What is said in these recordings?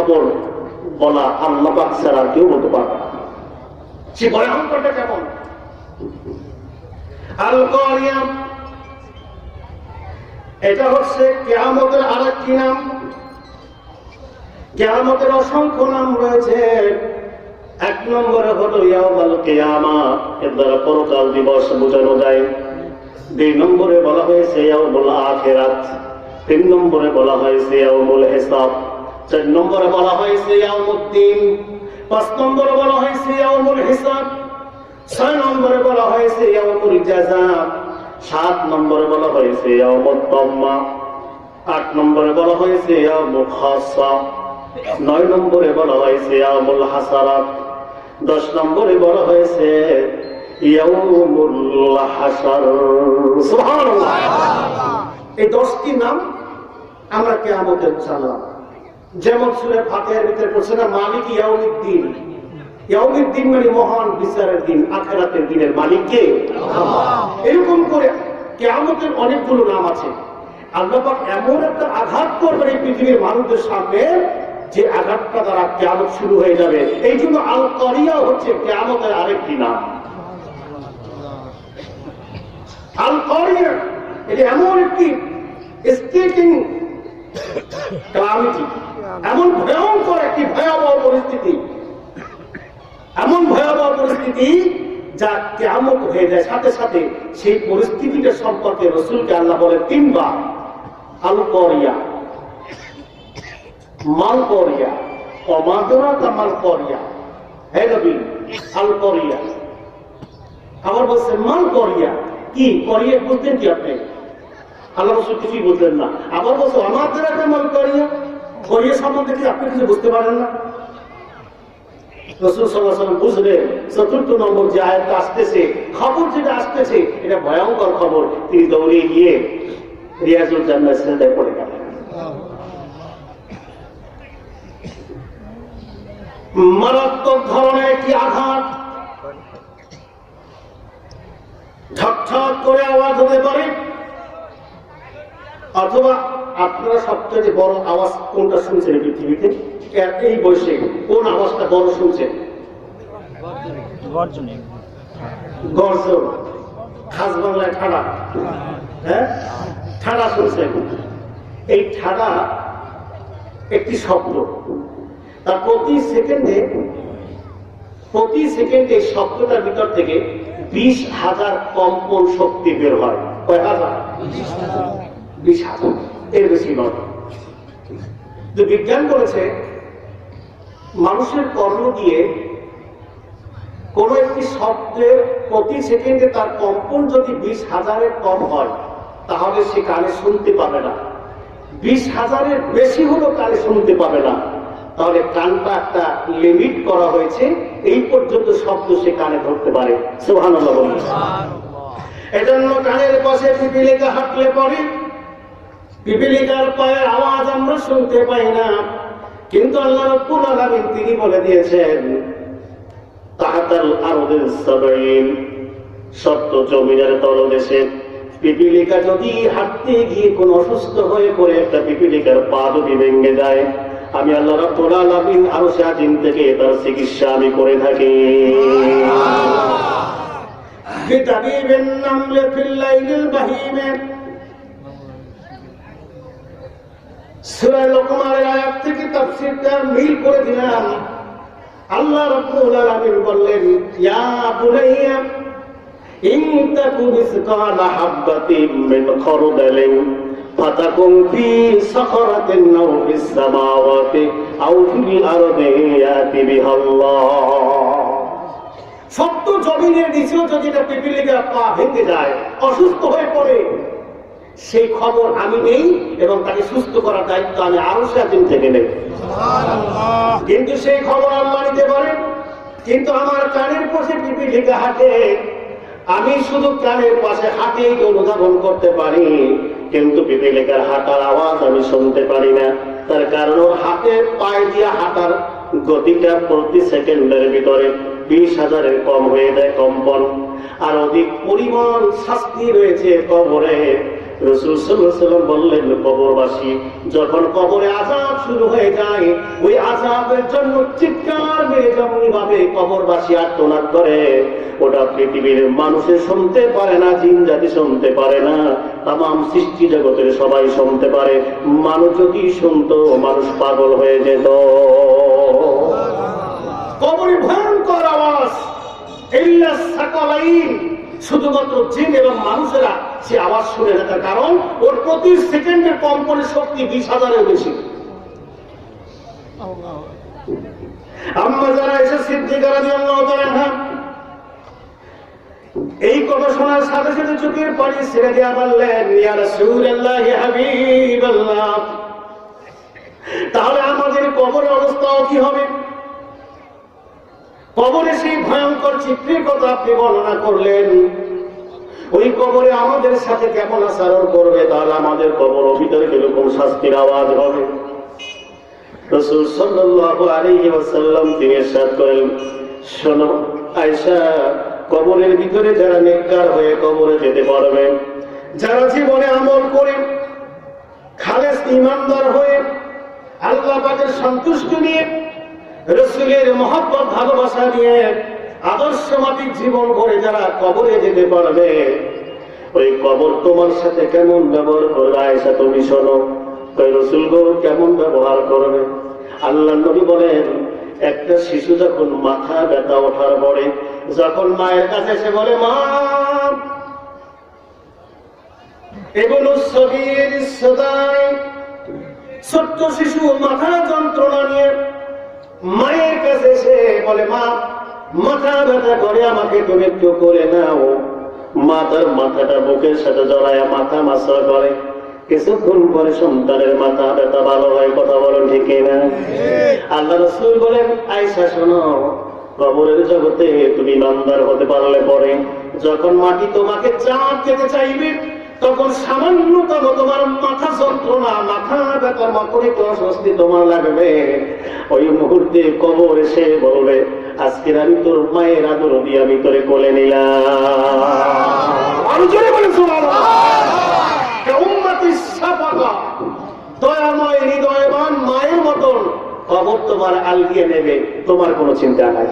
খবর বলা আল্লাহ পাক ছাড়া কেউ বলতে পারবে না। সে ভয়ঙ্করটা কেমন? আল কারিয়া, এটা হচ্ছে কিয়ামতের আরেকটি নাম। কিয়ামতের অসংখ্য নাম রয়েছে। এক নম্বরে হলো ইয়াউমুল কিয়ামা, এর দ্বারা পরকাল দিবস বোঝানো যায়। দুই নম্বরে বলা হয়েছে ইয়াউমুল আখিরাত। তিন নম্বরে বলা হয়েছে ইয়াউমুল হিসাব। চার নম্বরে বলা হয়েছে ইয়াউমুদ্দিন। পাঁচ নম্বরে বলা হয়েছে ইয়াউমুল হিসাব। ছয় নম্বরে বলা হয়েছে ইয়াউমুল জাযা। সাত নম্বরে বলা হয়েছে ইয়াউমুত তাম্মা। আট নম্বরে বলা হয়েছে ইয়াউমুল খাসা। নয় নম্বরে বলা হয়েছে ইয়াউমুল হাসারাত। 10 নম্বরে বলা হয়েছে ইয়াউমুল হাশর। সুবহানাল্লাহ। এই 10টি নাম আমরা কিয়ামতের জানলাম। যেমন সূরা ফাতিহার ভিতরে পড়ছে না, মালিক ইয়াউমিদ্দিন। ইয়াউমিদ্দিন মানে মহান বিচারের দিন, আখিরাতের দিনের মালিক কে? আল্লাহ। এরকম করে কিয়ামতের অনেকগুলো নাম আছে। আল্লাহ পাক এমন একটা আঘাত করবেন এই পৃথিবীর মানুষদের সামনে, যে আঘাতটা দ্বারা কিয়ামত শুরু হয়ে যাবে। এই জন্য আল কারিয়া হচ্ছে কিয়ামতের আরেকটি নাম। আল কারিয়া এটা এমন একটি স্টেকিং ক্যালামিটি, এমন ভয়ঙ্কর একটি ভয়াবহ পরিস্থিতি, এমন ভয়াবহ পরিস্থিতি যা কিয়ামত হয়ে যায় সাথে সাথে। সেই পরিস্থিতিটা সম্পর্কে রাসূলকে আল্লাহ বলে 3 বার, আল কারিয়া, মাল কারিয়া, অমাদরা কামাল কারিয়া। হে নবী, আল কারিয়া। আবার বলছে মাল কারিয়া। কি কারিয়া বুঝতেন কি আপনি? আল্লাহ রাসূল কিছুই বুঝলেন না। আবার বলছে অমাদরা কামাল কারিয়া। কারিয়া সম্বন্ধে কি আপনি কিছু বুঝতে পারেন না? রাসূল সাল্লাল্লাহু আলাইহি ওয়াসাল্লাম বুঝলেন 4th নম্বর যে আয়াতটা আসতেছে, খবর যেটা আসতেছে এটা ভয়ঙ্কর খবর। তিনি দৌড়ে গিয়ে রিয়াজুল জান্নাত সিজদায় পড়ে গেলেন। মারাত্মক ধরনের একটি আঘাত, ঝটঝট করে আওয়াজ হতে পারে, অথবা আপনারা সবচেয়ে বড় আওয়াজ কোনটা শুনছেন পৃথিবীতে? এই বয়সে কোন আওয়াজটা বড় শুনছেন? গর্জন। খাস বাংলায় ঠাডা। হ্যাঁ, ঠাডা শুনছেন। এই ঠাডা একটি শব্দ। তার প্রতি সেকেন্ডে শব্দটার ভিতর থেকে 20,000 কম্পন শক্তি বের হয়। কয় হাজার? 20,000, এর বেশি নয়। বিজ্ঞান বলেছে মানুষের কর্ণ দিয়ে কোন একটি শব্দের প্রতি সেকেন্ডে তার কম্পন যদি 20,000-এর কম হয় তাহলে সে কানে শুনতে পাবে না। 20,000-এর বেশি হলো কানে শুনতে পাবে না। তাহলে কানটা একটা লিমিট করা হয়েছে, এই পর্যন্ত শব্দ সে কানে ধরতে পারে। সুবহানাল্লাহ বলুন। এজন্য কানের পাশে পিপিলিকা হাঁটলে পরে পিপিলিকার পায়ের আওয়াজ আমরা শুনতে পাই না, কিন্তু আল্লাহ রাব্বুল আলামিন তিনি বলে দিয়েছেন তাহাতাল আরদিস সাবাইন, সপ্ত জমিনের তলদেশে পিপিলিকা যদি হাঁটতে গিয়ে কোন অসুস্থ হয়ে পড়ে, একটা পিপিলিকার পা যদি ভেঙে যায়, আমি আল্লাহ রাব্বুল আলামিন আরশে আজিম থেকে তার চিকিৎসা আমি করে থাকি। বিতাবিবিন নামলে ফিল লাইলিল বাহিমে, সূরা লোকমানের আয়াত থেকে তাফসীরটা মিল করে দিলাম। আল্লাহ রাব্বুল আলামিন বললেন ইয়া বুনাইয়া ইন তাকু মিসকালা হাববাতিন মিন খারদালিন ফাতাকুন ফি সাখরাতিন আও ফিস সামাওয়াতি আও ফিল আরদি ইয়াতি বিহাল্লাহ। সত্য জমিনের নিচেও যদি এটা পিপিলিকার পা ভেঙে যায়, অসুস্থ হয়ে পড়ে, সেই খবর আমি নেই এবং তাকে সুস্থ করার দায়িত্ব আমি আরশে আজিম থেকে নেই। কিন্তু সেই খবর আল্লাহ নিতে পারেন। কিন্তু আমার কানের পাশে পিপিলিকা হাঁটে, আমি শুধু কানের পাশে হাঁটেই অনুধাবন করতে পারি, কিন্তু পিপিলিকার হাঁটার আওয়াজ আমি শুনতে পারি না। তার কারণ ওর হাতে পায়ে দিয়ে হাঁটার গতিটা প্রতি সেকেন্ডের ভিতরে 20,000-এর কম হয়ে যায় কম্পন। আর অধিক পরিমাণ শাস্তি রয়েছে কবরে। রাসূল সাল্লাল্লাহু আলাইহি ওয়াসাল্লাম বললেন কবরবাসী যখন কবরে আযাব শুরু হয়ে যায়, ওই আযাব আযাবের জন্য চিৎকার মেরে যেমনি ভাবে কবরবাসী আর্তনাদ করে, ওটা পৃথিবীর মানুষে শুনতে পারে না, জিন জাতি শুনতে পারে না, তামাম সৃষ্টি জগতের সবাই শুনতে পারে। মানুষ যদি শুনতো মানুষ পাগল হয়ে যেত। কবরে ভয়ঙ্কর আওয়াজ, ইল্লা সাকালাইন, শুধুমাত্র জিন এবং মানুষেরা সে আওয়াজ শুনে না। তার কারণ ওর প্রতি সেকেন্ডের কম্পনের শক্তি 20,000-এর বেশি। আম্মা যারা এসে সিদ্দিকা রাদিয়াল্লাহু তাআলা এই কথা শোনার সাথে সাথে চোখের পানি ছেড়ে দিয়া বললেন, ইয়া রাসূলুল্লাহ, ইয়া হাবিবাল্লাহ, তাহলে আমাদের কবরের অবস্থাও কি হবে? কবরে সেই ভয়ঙ্কর চিত্রের কথা আপনি বর্ণনা করলেন, ওই কবরে আমাদের সাথে কেমন আচরণ করবে? তাহলে আমাদের কবর ভিতরে কিরকম শাস্তির আওয়াজ হবে? রাসূল সাল্লাল্লাহু আলাইহি ওয়াসাল্লাম তিনি ইরশাদ করেন, শোনো আয়েশা, কবরের ভিতরে যারা নেককার হয়ে কবরে যেতে পারবে, যারা জীবনে আমল করে খালেস ঈমানদার হয়ে আল্লাহ পাকের সন্তুষ্টি নিয়ে রাসূলের মহব্বত ভালোবাসা নিয়ে আদর্শমাফিক জীবন করে যারা কবরে যেতে পারবে, ওই কবর তোমার সাথে কেমন ব্যবহার করবে আয়েশা তুমি শোনো। কই রাসূল গো কেমন ব্যবহার করবে? আল্লাহর নবী বলেন, একটা শিশু যখন মাথা ব্যথা ওঠার পরে যখন মায়ের কাছে এসে বলে, মা, এগুলো সগীর সদাই, ছোট্ট শিশু মাথা যন্ত্রণা নিয়ে মায়ের কাছে এসে বলে, মা মাথা ব্যথা করে, আমাকে তুমি একটু করে নাও। মা তার মাথাটা বুকের সাথে জড়ায় মাথা মাসা করে, কিছুক্ষণ পরে সন্তানের মাথা ব্যথা ভালো হয়। কথা বলেন ঠিক না? আল্লাহ রাসূল বলেন, আয়েশা শোনো, কবরের জগতে তুমি ইমানদার হতে পারলে পরে যখন মাটি তোমাকে চাপ খেতে চাইবে, তখন সামান্যতম তোমার মাথা যন্ত্রণা, মাথা ব্যথার মতো একটু অস্বস্তি তোমার লাগবে, ওই মুহূর্তে কবর এসে বলবে, আজকের আমি তোর মায়ের আদর দিয়ে আমি তোরে কোলে নিলাম। আরো জোরে বলে সুবহানাল্লাহ। দয়াময় হৃদয়বান মায়ের মতন কবর তোমার আলগিয়ে নেবে, তোমার কোনো চিন্তা নাই।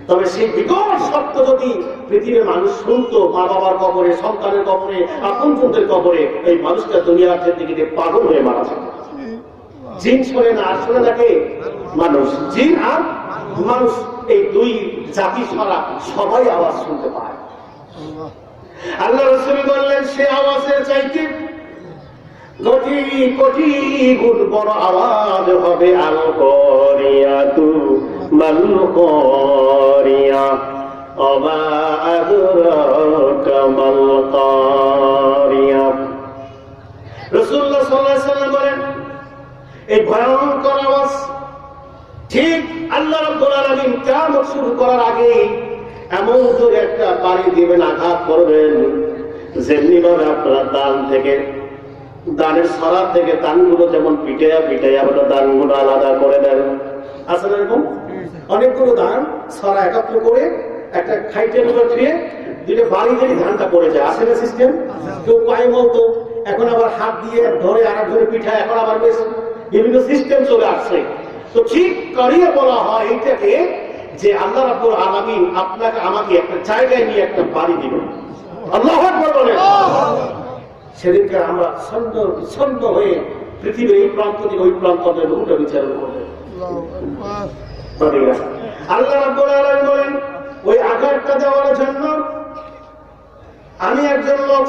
তবে সেই বিকট সত্য যদি পৃথিবীর মানুষ শুনতো, মা বাবার কবরে, সন্তানের কবরে, আপনজনদের কবরে, এই মানুষটা দুনিয়ার দিকে পাগল হয়ে মারা যায়। জিন শোনে না, আর শোনে নাকি মানুষ। জিন আর মানুষ এই দুই জাতি ছাড়া সবাই আওয়াজ শুনতে পায়। আল্লাহ রাসূল বললেন, সে আওয়াজের চাইতে কোটি কোটি গুণ বড় আওয়াজ হবে। আল করিয়াতু মাল করিয়া ওমা আদরাকা মাল করিয়া। রাসূলুল্লাহ সাল্লাল্লাহু আলাইহি ওয়াসাল্লাম বলেন, এই ভয়ঙ্কর আওয়াজ ঠিক আল্লাহ রাব্বুল আলামিন কিয়ামত শুরু করার আগে এমন জোরে একটা বাড়ি দিবেন, আঘাত করবেন, যেমনি ভাবে আপনারা দান থেকে, দানের সরা থেকে দানগুলো যেমন পিটাইয়া পিটাইয়া ওটা দানগুলো আলাদা করে দেন। আসলে এরকম অনেকগুলো দান সরা একত্র করে একটা খাইটের উপর ধুয়ে দুটো বাড়ি দিয়ে ধানটা পড়ে যায়। আসলে সিস্টেম কেউ পায়ে মতো, এখন আবার হাত দিয়ে ধরে আর ধরে পিঠায়, এখন আবার বেশ বিভিন্ন সিস্টেম চলে আসছে। তো ঠিক করিয়ে বলা হয় এইটাকে যে আল্লাহ রাব্বুল আলামিন আপনাকে আমাকে একটা জায়গায় নিয়ে একটা বাড়ি দিবেন। আল্লাহু আকবার বলেন। সেদিনকে আমরা ছন্দ হয়ে পৃথিবীর এই প্রান্ত থেকে ওই প্রান্তের রূপটা বিচারণ করবো। আল্লাহ রাব্বুল আলামিন বলেন, ওই আঘাতটা দেওয়ার জন্য আমি একজন লোক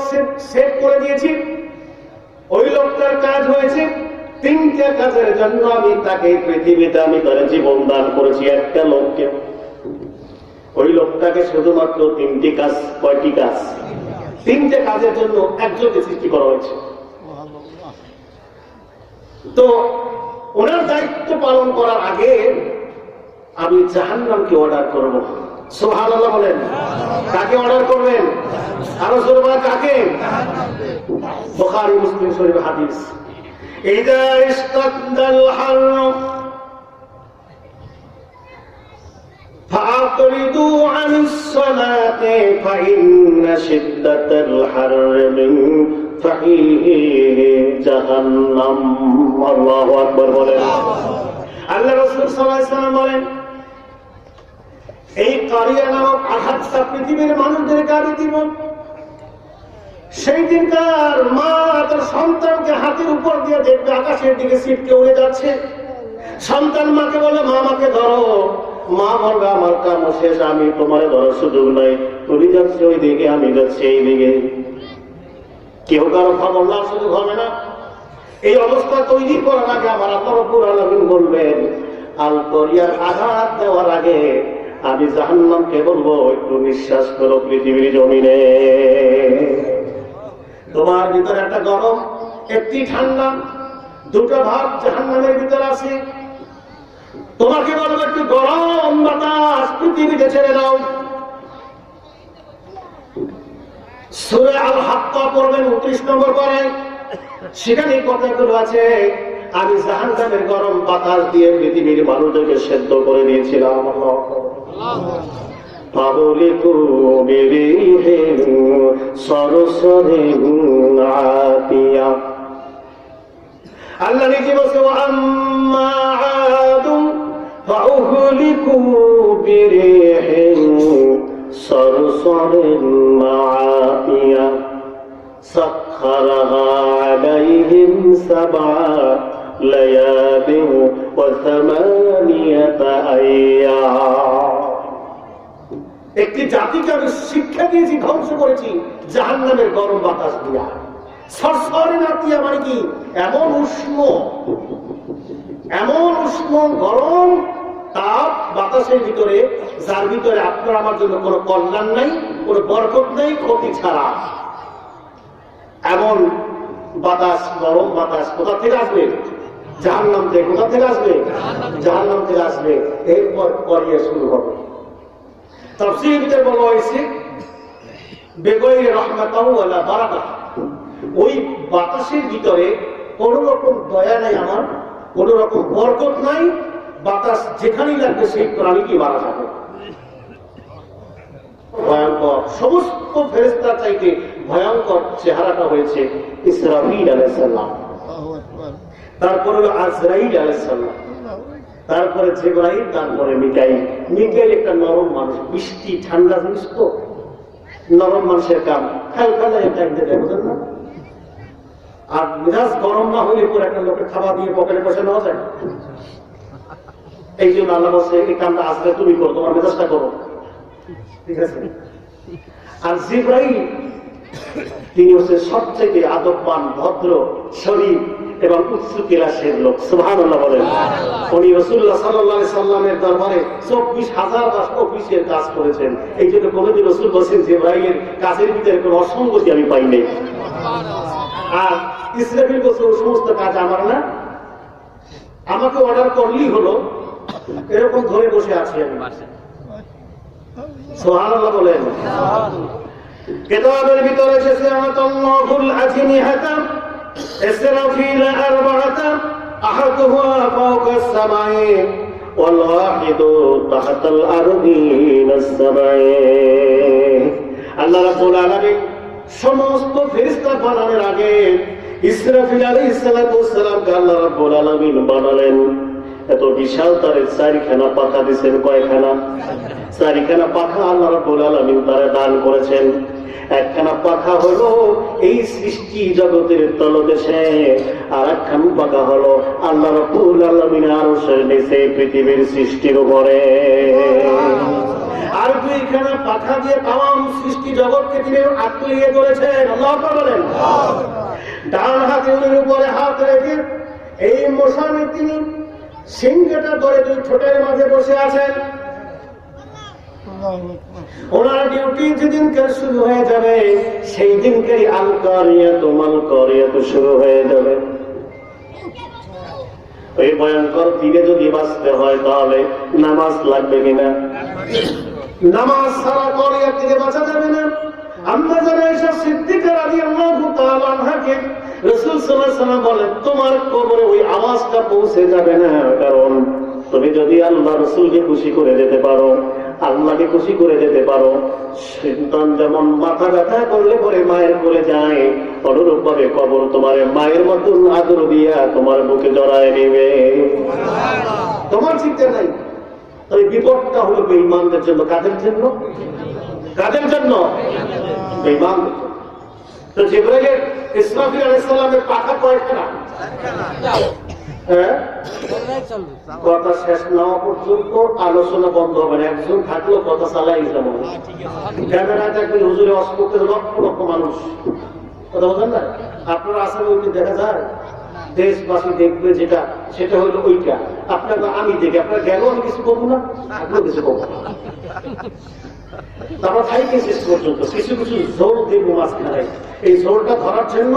সেট করে দিয়েছি। ওই লোকটার কাজ হয়েছে, তিনটা কাজের জন্য আমি তাকে পৃথিবীতে আমি তার জীবন দান করেছি। একটা লোককে, ওই লোকটাকে শুধুমাত্র তিনটি কাজ। কয়টি কাজ? তিনটে কাজের জন্য একজনকে সৃষ্টি করা হয়েছে। তো ওনার দায়িত্ব পালন করার আগে আমি জাহান্নামকে অর্ডার করব। সুবহানাল্লাহ বলেন। কাকে অর্ডার করবেন? আরো জোরে বলেন, কাকে? বুখারী মুসলিম শরীফ হাদিস, ইযা ইসতাদাল হারম فأعرضوا عن الصلاة فإن شدة الحر من فحيه جهنم। الله أكبر বলেন। সাল্লাল্লাহু আলাইহি ওয়াসাল্লাম বলেন, এই কারিয়া নামক আঘাতটা পৃথিবীর মানুষদেরকে আমি দিব। সেই দিনকার মা তার সন্তানকে হাতের উপর দিয়ে দেখবে আকাশের দিকে ছিটকে উড়ে যাচ্ছে। সন্তান মাকে বলে, মা আমাকে ধরো। মা বলবে, আমার কাম শেষ, আমি তোমার ধরার সুযোগ নাই, তুমি যাচ্ছে ওই দিকে, আমি যাচ্ছি এই দিকে। কেউ কারো খবর না সুযোগ হবে না। এই অবস্থা তৈরি করার আগে আমার আল্লাহ রাব্বুল আলামিন বলবেন, আল করিয়ার আঘাত দেওয়ার আগে আমি জাহান্নামকে বলবো, একটু নিঃশ্বাস করো পৃথিবীর জমিনে। তোমার ভিতরে একটা গরম, একটি ঠান্ডা, দুটো ভাব জাহান্নামের ভিতরে আছে। তোমাকে বলবো, একটু গরম বাতাস পৃথিবীতে ছেড়ে দাও। সূরা আল হাক্কা পড়বেন 29 নম্বর পারায়, সেখানে কথাগুলো আছে, আমি জাহান্নামের গরম বাতাস দিয়ে পৃথিবীর মানুষদেরকে সেদ্ধ করে দিয়েছিলাম। পাবলিকু বিরিহিন সরসরিন আতিয়া। আল্লাহ নিজে বলছে, আম্মা আদুম ফাউহলিকু বিরিহিন সরসরিন আতিয়া সাখখারাহা আলাইহিম সাবআ লায়ালিন ওয়া সামানিয়াতা আইয়াম। একটি জাতিকে আমি শিক্ষা দিয়েছি, ধ্বংস করেছি জাহান্নামের গরম বাতাস দিয়া। সরসরে নাতিয়া মানে কি, এমন উষ্ণ গরম তাপ বাতাসের ভিতরে, যার ভিতরে আপনার আমার জন্য কোনো কল্যাণ নাই, কোনো বরকত নাই, ক্ষতি ছাড়া। এমন বাতাস, গরম বাতাস কোথা থেকে আসবে? জাহান্নাম থেকে। কোথা থেকে আসবে? জাহান্নাম থেকে আসবে। এরপর করিয়ে শুরু হবে। তাফসীরের ভিতরে বলা হয়েছে, বেগৈরে রাহমাতাও ওয়ালা বারাকাত, ওই বাতাসের ভিতরে কোন রকম দয়া নাই আমার, কোন রকম বরকত নাই। বাতাস যেখানেই লাগবে সেই প্রাণীকে মারা যাবে। ভয়ঙ্কর, সমস্ত ফেরেশতার চাইতে ভয়ঙ্কর চেহারাটা হয়েছে ইসরাফিল আলাইহিস সালাম, তারপরে আজরাইল আলাইহিস সালাম, তারপরে জিবরাইল, তারপরে মিকাইল। মিকাইল একটা নরম মানুষ, বৃষ্টি ঠান্ডা জিনিস তো, নরম মানুষের কাম হালকা টাইম দেবে, বুঝলেন না? আর মেজাজ গরম না হইলে পরে একটা লোকের খাবার দিয়ে পকেটে পয়সা নেওয়া যায়। এই জন্য আল্লাহ বলছে, এই কামটা আসলে তুমি করো, তোমার মেজাজটা করো, ঠিক আছে? আর জিবরাইল তিনি হচ্ছে সবচেয়ে আদববান, ভদ্র শরীর এবং উচ্চ ক্লাসের লোক। সুবহানাল্লাহ বলেন। উনি রাসূলুল্লাহ সাল্লাল্লাহু আলাইহি সাল্লামের দরবারে 24,000 অফিসের কাজ করেছেন। এই জন্য কোনদিন রাসূল বলেছেন, জিবরাইলের কাজের ভিতরে কোনো অসঙ্গতি আমি পাই নাই। আর ইসরাফিল বলছে, ওই সমস্ত কাজ আমার না, আমাকে অর্ডার করলেই হলো, এরকম ধরে বসে আছি আমি। সুবহানাল্লাহ বলেন। কিতাবের ভিতরে এসেছে, আমাতাল্লাহুল আজনিহাতা ইসরাফিল আরবাআতা আহাদুহা ফাওকাস সামাই ওয়াল ওয়াহিদু তাহতাল আরদিনাস সামাই। আল্লাহ রাব্বুল আলামিন সমস্ত ফেরেশতা বানানোর আগে ইসরাফিল আলাইহিস সালাতু ওয়াস সালামকে আল্লাহ রাব্বুল আলামিন বানালেন। এত বিশাল তারে 4খানা পাখা দিয়েছেন। কয়খানা? 4খানা পাখা আল্লাহ রাব্বুল আলামিন তারে দান করেছেন। একখানা পাখা হলো এই সৃষ্টি জগতের তলদেশে, আর একখানা পাখা হলো আল্লাহ রাব্বুল আলামিন আরশের নিচে পৃথিবীর সৃষ্টির উপরে। আর 2খানা পাখা দিয়ে তাম সৃষ্টি জগৎকে তিনি আঁকড়িয়ে ধরেছেন। আল্লাহু আকবার বলেন। ডান হাতে উনির উপরে হাত রেখে এই মশানে তিনি সিংহটা ধরে 2 ঠোঁটের মাঝে বসে আছেন। ওনার ডিউটি যেদিনকার শুরু হয়ে যাবে, সেই দিনকারই আল কারিয়াতু মাল কারিয়াতু শুরু হয়ে যাবে। এই ভয়ঙ্কর দিনে যদি বাঁচতে হয়, তাহলে নামাজ লাগবে কিনা? নামাজ ছাড়া কারিয়া থেকে বাঁচা যাবে না। আম্মা জানা আয়েশা সিদ্দিকা রাদিয়াল্লাহু তাআলা আনহাকে রাসূল সাল্লাল্লাহু আলাইহি ওয়াসাল্লাম বলেন, তোমার কবরে ওই আওয়াজটা পৌঁছে যাবে না, কারণ তুমি যদি আল্লাহ রাসূলকে খুশি করে দিতে পারো, আল্লাহকে খুশি করে দিতে পারো, সন্তান যেমন মাথা ব্যথা করলে পরে মায়ের কোলে যায়, অনুরূপ ভাবে কবর তোমার মায়ের মতন আদর দিয়া তোমার বুকে জড়ায় নেবে। তোমার চিন্তা নাই। তবে বিপদটা হলো বেঈমানদের জন্য। কাদের জন্য? কাদের জন্য? বেঈমানদের জন্য। তো জিবরাইলের ইসরাফিল আলাইহিস সালামের পাখা কয়খানা? হ্যাঁ, কথা শেষ না হওয়া পর্যন্ত আলোচনা বন্ধ হবে না। একজন থাকলেও কথা চালাই যেমন ক্যামেরায় দেখবেন হুজুরে অস্পক্ষের লক্ষ লক্ষ মানুষ, কথা বলেন না? আপনারা আসলে ওইটা দেখা যায়, দেশবাসী দেখবে যেটা, সেটা হলো ওইটা। আপনাকে আমি দেখি, আপনার গেল আমি কিছু করবো না, আপনিও কিছু করবো না। তারপর খাইতে শেষ পর্যন্ত কিছু কিছু জোর দেবো মাঝখানে। এই জোরটা ধরার জন্য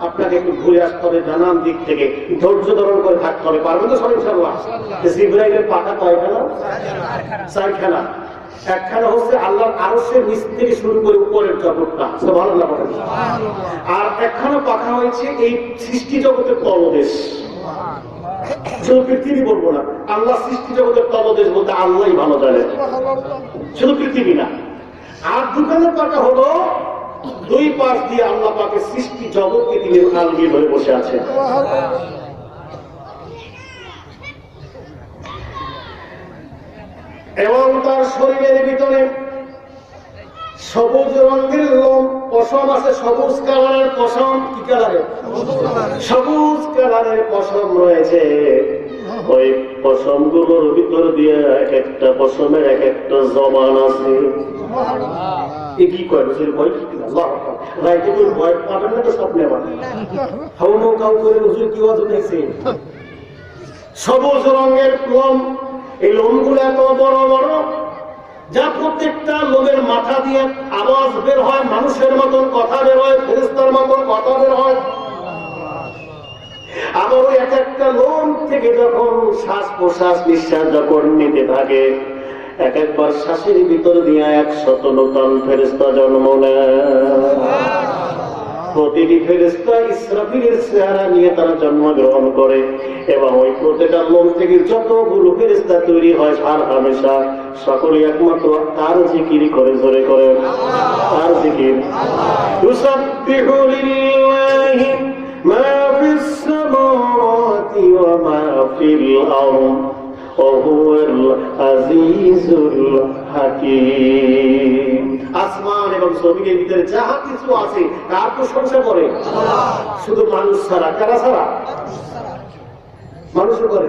আপনাকে একটু ঘুরে আসতে হবে, নানান দিক থেকে ধৈর্য ধারণ করে থাকতে হবে। পারবেন তো সব ইনশাআল্লাহ? জিবরাইলের পাখা কয়খানা? 4খানা। একখানা হচ্ছে আল্লাহর আরশের নিচ থেকে শুরু করে উপরের জগৎটা, সুবহানাল্লাহ বলেন। আর একখানা পাখা হয়েছে এই সৃষ্টি জগতের তলদেশ। শুধু পৃথিবী বলবো না, আল্লাহ সৃষ্টি জগতের তলদেশ বলতে আল্লাহই ভালো জানে, শুধু পৃথিবী না। আর দুখানের পাখা হলো দুই পাশ দিয়ে আল্লাহ পাকের সৃষ্টি জগৎকে তিনি আলগিয়ে ধরে বসে আছেন। এবং তার শরীরের ভিতরে সবুজ রঙের লোম পশম আছে, সবুজ কালারের পশম। কি কালারের? সবুজ কালারের পশম রয়েছে। ওই পশম গুলোর ভিতর দিয়ে এক একটা পশমের এক একটা জবান আছে। কি কয় ভয় ভয় পাবেন না তো স্বপ্নে সবুজ রঙের লোম। এই লোমগুলো এত বড় বড় যা প্রত্যেকটা লোমের মাথা দিয়ে আওয়াজ বের হয়, মানুষের মতন কথা বের হয়, ফেরেশতার মতন কথা বের হয়। আবার ওই এক একটা লোম থেকে যখন শ্বাস প্রশ্বাস নিঃশ্বাস যখন নিতে থাকে, এক একবার শ্বাসের ভিতর দিয়ে 100 নূতন ফেরেশতা জন্ম নেয়। প্রতিটি ফেরেশতা ইসরাফিলের চেহারা নিয়ে তারা জন্মগ্রহণ করে এবং ওই প্রত্যেকটা লোম থেকে যতগুলো ফেরেশতা তৈরি হয় সার হামেশা সকলে একমাত্র তার জিকির করে, জোরে করে তার জিকির। ইউসাব্বিহু লিল্লাহি মা ফিস সামাওয়াতি ওয়া মা ফিল আরদ ওয়া হুয়াল আজিজুল হাকীম। আসমান এবং জমিনের ভিতরে যাহা কিছু আছে তার প্রশংসা করে শুধু মানুষ ছাড়া। কারা ছাড়া? মানুষও করে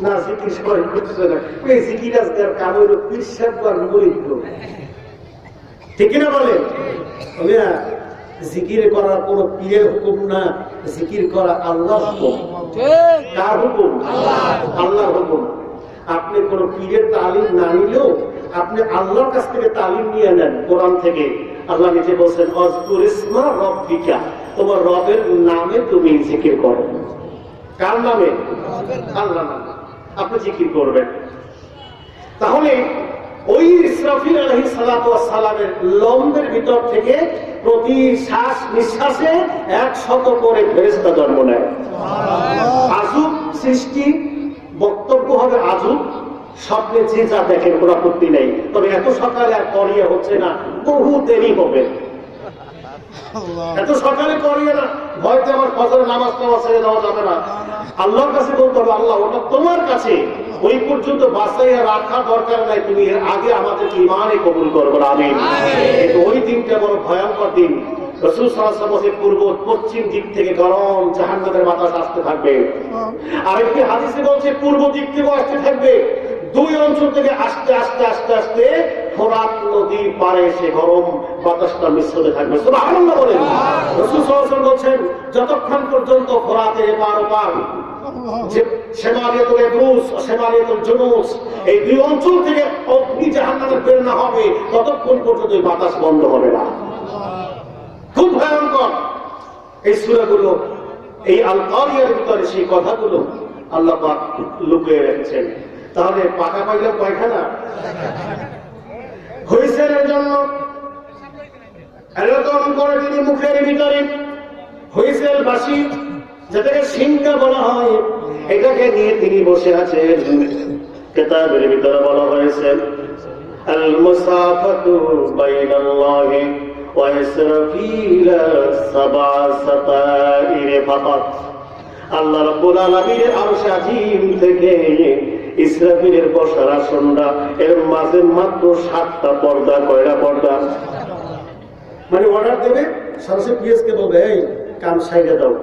না, জিকির সবাই করতেছে না। এই জিকির আজকাল কাম হইল পিসাব আর মুরিদ, ঠিক না বলে? জিকির করার কোন পীরের হুকুম না, জিকির করা আল্লাহর হুকুম। কার হুকুম? আল্লাহর হুকুম। আপনি কোন পীরের তালিম না নিলেও আপনি আল্লাহর কাছ থেকে তালিম নিয়ে নেন। কোরআন থেকে আল্লাহ নিজে বলছেন অযকুর ইসমা রাব্বিকা, তোমার রবের নামে তুমি জিকির করো। কার নামে? আল্লাহর নামে আপনি জিকির করবেন। তাহলে ওই ইসরাফিল আলাইহিস সালাতু ওয়াস সালামের লোমের ভিতর থেকে প্রতি শ্বাস নিঃশ্বাসে 100 করে ফেরেশতা জন্ম নেয়। আজব সৃষ্টি, বক্তব্য হবে আজব। স্বপ্নে যে যা দেখেন কোনো আপত্তি নেই, তবে এত সকালে আর করিয়া হচ্ছে না, বহু দেরি হবে। এত সকালে করিয়ে না, ভয়তে আমার ফজরের নামাজ ছেড়ে দেওয়া যাবে না। আল্লাহর কাছে বলতে হবে আল্লাহ ওটা তোমার কাছে, ওই পর্যন্ত বাঁচাইয়া রাখা দরকার নাই, তুমি এর আগে আমাদেরকে ঈমানে কবুল করবে। আমিন। কিন্তু ওই দিনটা বড় ভয়ঙ্কর দিন। রাসূল সাল্লাল্লাহু আলাইহি ওয়াসাল্লাম পূর্ব পশ্চিম দিক থেকে গরম জাহান্নামের বাতাস আসতে থাকবে। আরেকটি হাদিসে বলছে পূর্ব দিক থেকে আসতে থাকবে। দুই অঞ্চল থেকে আস্তে আস্তে আস্তে আস্তে ফোরাত নদীর পারে সে গরম বাতাসটা মিশ্রতে থাকবে। সুবহানাল্লাহ বলেন। রাসূল সাল্লাল্লাহু আলাইহি ওয়াসাল্লাম বলেন যতক্ষণ পর্যন্ত ফোরাতের এপার ওপার সেমারিয়াতুল ইবরুস ও সেমারিয়াতুল জুনুস এই দুই অঞ্চল থেকে অগ্নি জাহান্নামে বের না হবে ততক্ষণ পর্যন্ত এই বাতাস বন্ধ হবে না। খুব ভয়ঙ্কর এই সূরাগুলো, এই আল কারিয়ার ভিতরে সেই কথাগুলো আল্লাহ পাক লুকিয়ে রেখেছেন। তাহলে পাকা পাইলাম কয়খানা? হয়েছে এর জন্য এরকম করে তিনি মুখের ভিতরে হয়েছেন বাসি, যেটাকে সিংহা বলা হয়, এটাকে নিয়ে তিনি বসে আছেন। কিতাবের ভিতরে বলা হয়েছে আল মুসাফাতু বাইনাল্লাহি ওয়া ইসরাফিল সাবআ সাতাইর ফাকাত। আল্লাহ রাব্বুল আলামিনের আরশ আজিম থেকে ইসরাফিলের বসার আসনটা এর মাঝে মাত্র 7টা পর্দা। কয়টা পর্দা? মানে অর্ডার দেবে, সরাসরি পিএসকে বলবে এই কাম সাইডে দাও।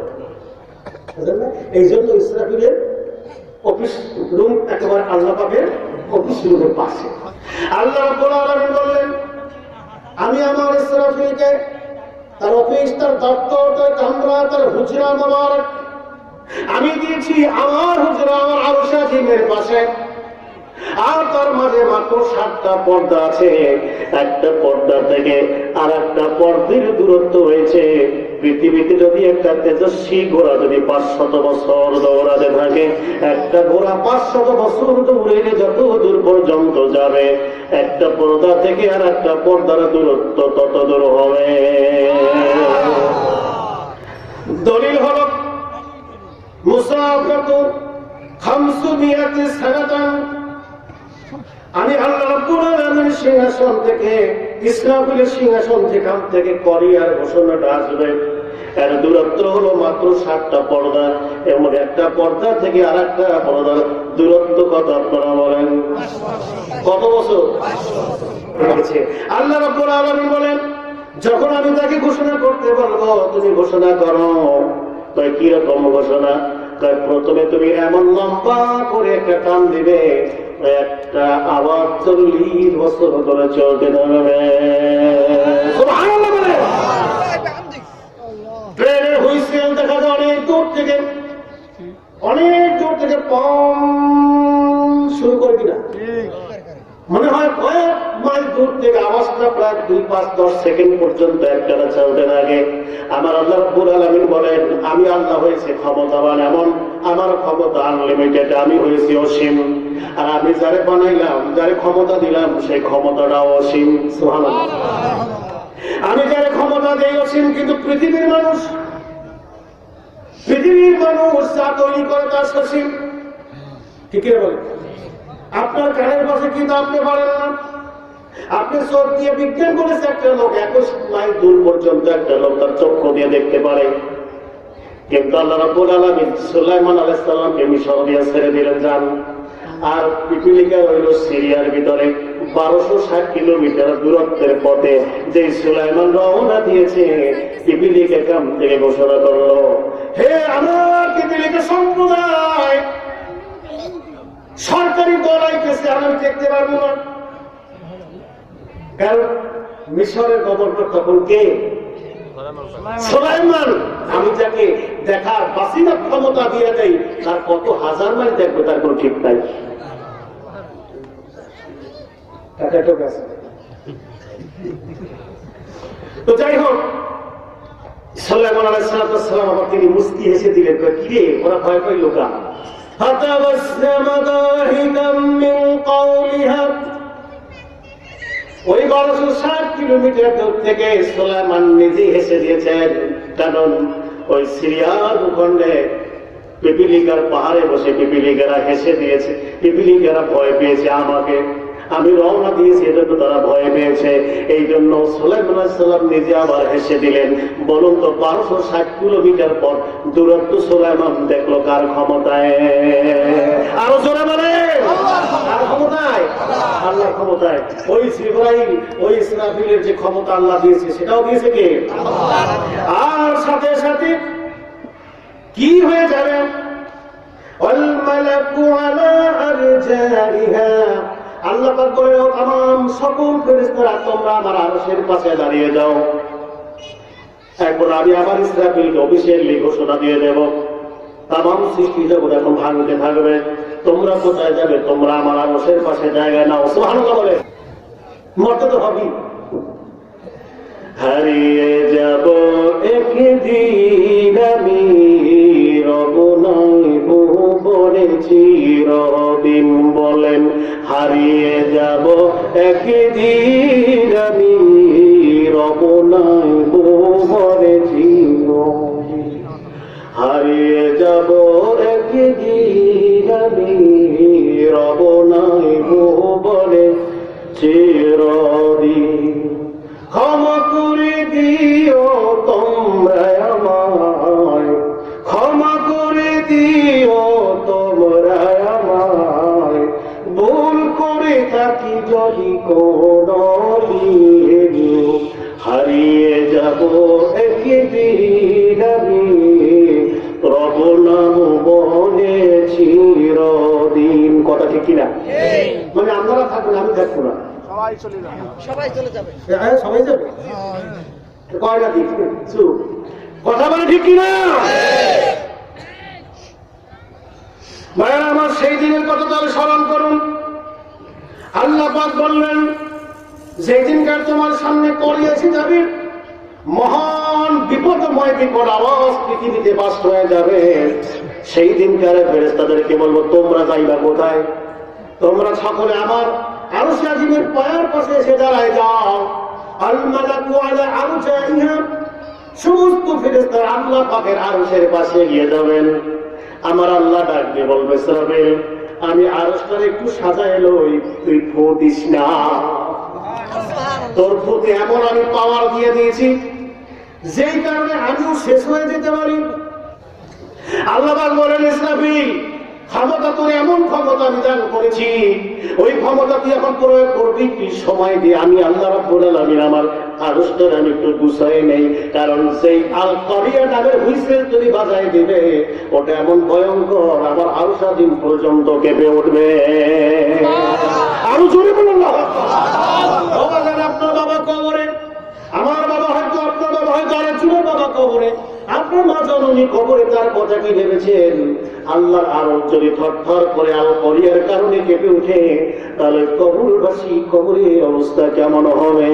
এই জন্য ইসরাফিলের অফিস রুম একেবারে আল্লাহ পাকের অফিস রুমের পাশে। আল্লাহ রাব্বুল আলামিন বললেন, আমি আমার ইসরাফিলকে তার অফিস, তার দপ্তর, তার কামরা, তার হুজরা মোবারক আমি দিয়েছি আমার হুজরা, আমার আরশ আজিমের পাশে। আর তার মাঝে মাত্র 7টা পর্দা আছে। একটা পর্দা থেকে আর একটা পর্দার দূরত্ব হয়েছে। পৃথিবীতে যদি একটা তেজস্বী ঘোড়া যদি 500 বছর দৌড়াতে থাকে, একটা ঘোড়া 500 বছর দৌড়ে যত দূর পর্যন্ত যাবে, একটা পর্দা থেকে আর একটা পর্দার দূরত্ব তত দূর হবে। দলিল হল মুসাফাতু 500 সানাতান। আমি আল্লাহ রাব্বুল আলামিনের সিংহাসন থেকে, ইসরাফিলের সিংহাসন যেখান থেকে করিয়ার ঘোষণাটা আসবে, এর দূরত্ব হলো মাত্র 7টা পর্দা। এবং একটা পর্দা থেকে আর একটা পর্দার দূরত্ব কত আপনারা বলেন? কত বছর? আল্লাহ রাব্বুল আলামিন বলেন, যখন আমি তাকে ঘোষণা করতে বলবো তুমি ঘোষণা করো। তাই কিরকম ঘোষণা? প্রথমে তুমি এমন লম্বা করে একটা টান দিবে, একটা আবার 40 বছর ধরে চলতে থাকবে। সুবহানাল্লাহ বলে ট্রেনের হুইসেল দেখা যায় অনেক দূর থেকে, অনেক দূর থেকে পম শুরু করবি না, মনে হয় কয়েক মাইল দূর থেকে আওয়াজটা প্রায় 2, 5, 10 সেকেন্ড পর্যন্ত একটানা চলতে লাগে। আমার আল্লাহ রাব্বুল আলামিন বলেন, আমি আল্লাহ হয়েছে ক্ষমতাবান, এমন আমার ক্ষমতা আনলিমিটেড, আমি হয়েছি অসীম। আর আমি যারে বানাইলাম, যারে ক্ষমতা দিলাম, সেই ক্ষমতাটা অসীম। সুবহানাল্লাহ। আমি যারে ক্ষমতা দেই অসীম, কিন্তু পৃথিবীর মানুষ যা তৈরি করে তার সসীম। ঠিক আছে বলে? আপনার কানের পাশে কিন্তু আপনি পারেন না। আপনি চোখ দিয়ে বিজ্ঞান করেছে একটা লোক 21 মাইল দূর পর্যন্ত একটা লোক তার চক্ষু দিয়ে দেখতে পারে। কিন্তু আল্লাহ রাব্বুল আলামিন সুলাইমান আলাইহিস সালামকে মিশর দিয়ে ছেড়ে দিলেন যান। আর পিপিলিকা রইল সিরিয়ার ভিতরে 1260 কিলোমিটার দূরত্বের পথে। যে সুলাইমান রওনা দিয়েছে, পিপিলিকা কাম থেকে ঘোষণা করলো, হে আমার পিপিলিকা সম্প্রদায়, সরকারি দল আইতেছে, আমি দেখতে পারবো না। কারণ মিশরের গভর্নর তখন কে? সুলাইমান। আমি যাকে দেখার বাসিনার ক্ষমতা দিয়ে দেয়, তার কত হাজার মাইল দেখবো তার কোন ঠিক নাই। তো যাই হোক, সুলাইমান আলাইহিস সালাম আবার তিনি মুস্কি হেসে দিলেন, কিরে ওরা ভয় পাইল কা? ওই 1260 কিলোমিটার দূর থেকে সুলাইমান নিজে হেসে দিয়েছেন। কারণ ওই সিরিয়ার ভূখণ্ডে পিপিলিকার পাহাড়ে বসে পিপিলিকারা হেসে দিয়েছে, পিপিলিকারা ভয় পেয়েছে আমাকে। আমি রওনা দিয়েছি, এটা তো তারা ভয় পেয়েছে। এই জন্য সুলাইমান আলাইহিস সালাম নিজে আবার হেসে দিলেন। বলুন তো 1260 কিলোমিটার পর দূরত্ব সুলাইমান দেখলো কার ক্ষমতায়? আরো জোরে বলে, কার ক্ষমতায়? আল্লাহর ক্ষমতায়। ওই জিবরাইল, ওই ইসরাফিলের যে ক্ষমতা আল্লাহ দিয়েছে, সেটাও দিয়েছে কে? আর সাথে সাথে কি হয়ে যাবে? ওয়াল মালাকু আলা আরজাইহা, আল্লাহ পাক বলে, ও तमाम সকল ফেরেশতারা তোমরা আমার আরশের পাশে দাঁড়িয়ে যাও। একবার আমি আবার ইসরাফিলকে অফিসিয়ালি ঘোষণা দিয়ে দেব, तमाम সৃষ্টি জগৎ এখন ভাঙতে থাকবে। তোমরা কোথায় যাবে? তোমরা আমার আরশের পাশে জায়গা নাও। সুবহানাল্লাহ বলে, মরতে তো হবেই। হারিয়ে যাব একদিন আমি, রব নাই ভুবনে চিরদিন। বলেন, হারিয়ে যাব একদিন আমি, রব নাই ভুবনে চিরদিন। হারিয়ে যাব একদিন আমি, রব নাই ভুবনে চিরদিন। ক্ষমা করে দিও তোমরা আমায়, ক্ষমা করে দিও তোমরা আমায়, রাখি যদি কোনদিন, হারিয়ে যাব একদিন আমি, রব নাম বনে চিরদিন। কথা ঠিক কিনা? মানে আপনারা থাকবেন, আমি থাকবো না, সবাই চলে যাবে। হ্যাঁ সবাই যাবে। কয়টা ঠিক চুপ, কথা বলে ঠিক কিনা? ভাইরা আমার, সেই দিনের কথা তাহলে স্মরণ করুন। আল্লাহ পাক বললেন, যেই দিনকার তোমার সামনে পড়িয়েছে যাবে মহান বিপদময় বিপদ আওয়াজ পৃথিবীতে বাস্ত হয়ে যাবে, সেই দিনকার ফেরেশতাদেরকে বলবো, তোমরা যাইবা কোথায়? তোমরা সকলে আমার আরশ আজিমের পায়ের পাশে এসে দাঁড়ায় যাও। আল মালাকু আলা আরশিহা, সমস্ত ফেরেশতারা আল্লাহ পাকের আরশের পাশে গিয়ে যাবেন। আমার আল্লাহ ডাক দিয়ে বলবে, ইসরাফিল, আমি আরশটারে একটু সাজায় লই, তুই ফু দিস না। তোর ফুতে এমন আমি পাওয়ার দিয়ে দিয়েছি, যেই কারণে আমিও শেষ হয়ে যেতে পারি। আল্লাহ পাক বলেন, ইসরাফিল, ক্ষমতা তোর এমন ক্ষমতা আমি দান করেছি, ওই ক্ষমতা তুই এখন প্রয়োগ করবি কি সময় দিয়ে? আমি আল্লাহ রাব্বুল আলামিন আমার আরশটার আমি একটু গুছাই নেই, কারণ সেই আল কারিয়া নামের হুইসেল যদি বাজায় দিবে, ওটা এমন ভয়ঙ্কর, আমার আরশ আজিম পর্যন্ত কেঁপে উঠবে। আরো জোরে বলুন না। বাবা জানে আপনার বাবা কবরে, আমার বাবা হয়তো, আপনার বাবা হয়তো আরেকজনের বাবা কবরে, আপনার মা জননী কবরে, তার কথা কি ভেবেছেন? আল্লাহর আরশ যদি থরথর করে আল করিয়ার কারণে কেঁপে উঠে, তাহলে কবরবাসী কবরের অবস্থা কেমন হবে?